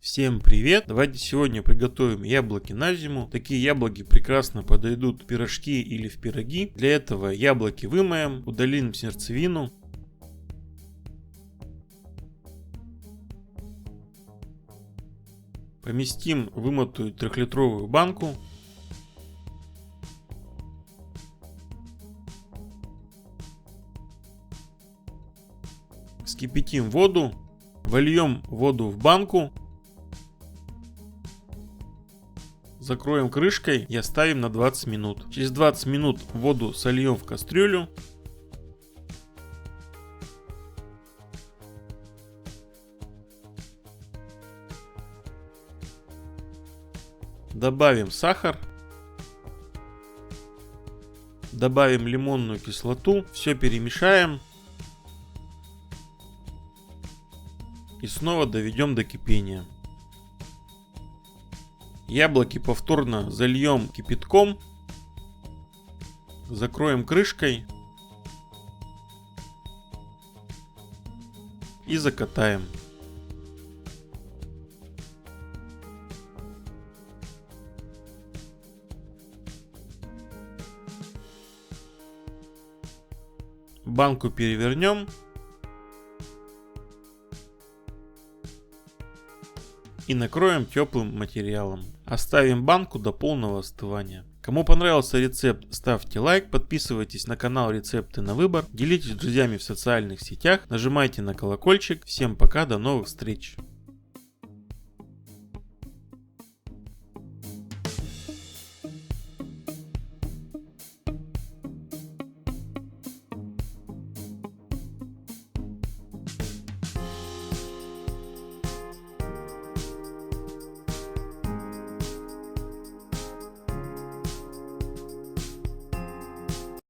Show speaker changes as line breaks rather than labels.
Всем привет! Давайте сегодня приготовим яблоки на зиму. Такие яблоки прекрасно подойдут в пирожки или в пироги. Для этого яблоки вымоем, удалим сердцевину. Поместим вымытую 3-литровую банку. Вскипятим воду. Вольем воду в банку. Закроем крышкой и оставим на 20 минут. Через 20 минут воду сольем в кастрюлю. Добавим сахар. Добавим лимонную кислоту. Все перемешаем. И снова доведем до кипения. Яблоки повторно зальем кипятком. Закроем крышкой. И закатаем. Банку перевернем. И накроем теплым материалом. Оставим банку до полного остывания. Кому понравился рецепт, ставьте лайк, подписывайтесь на канал Рецепты на выбор, делитесь с друзьями в социальных сетях, нажимайте на колокольчик. Всем пока, до новых встреч!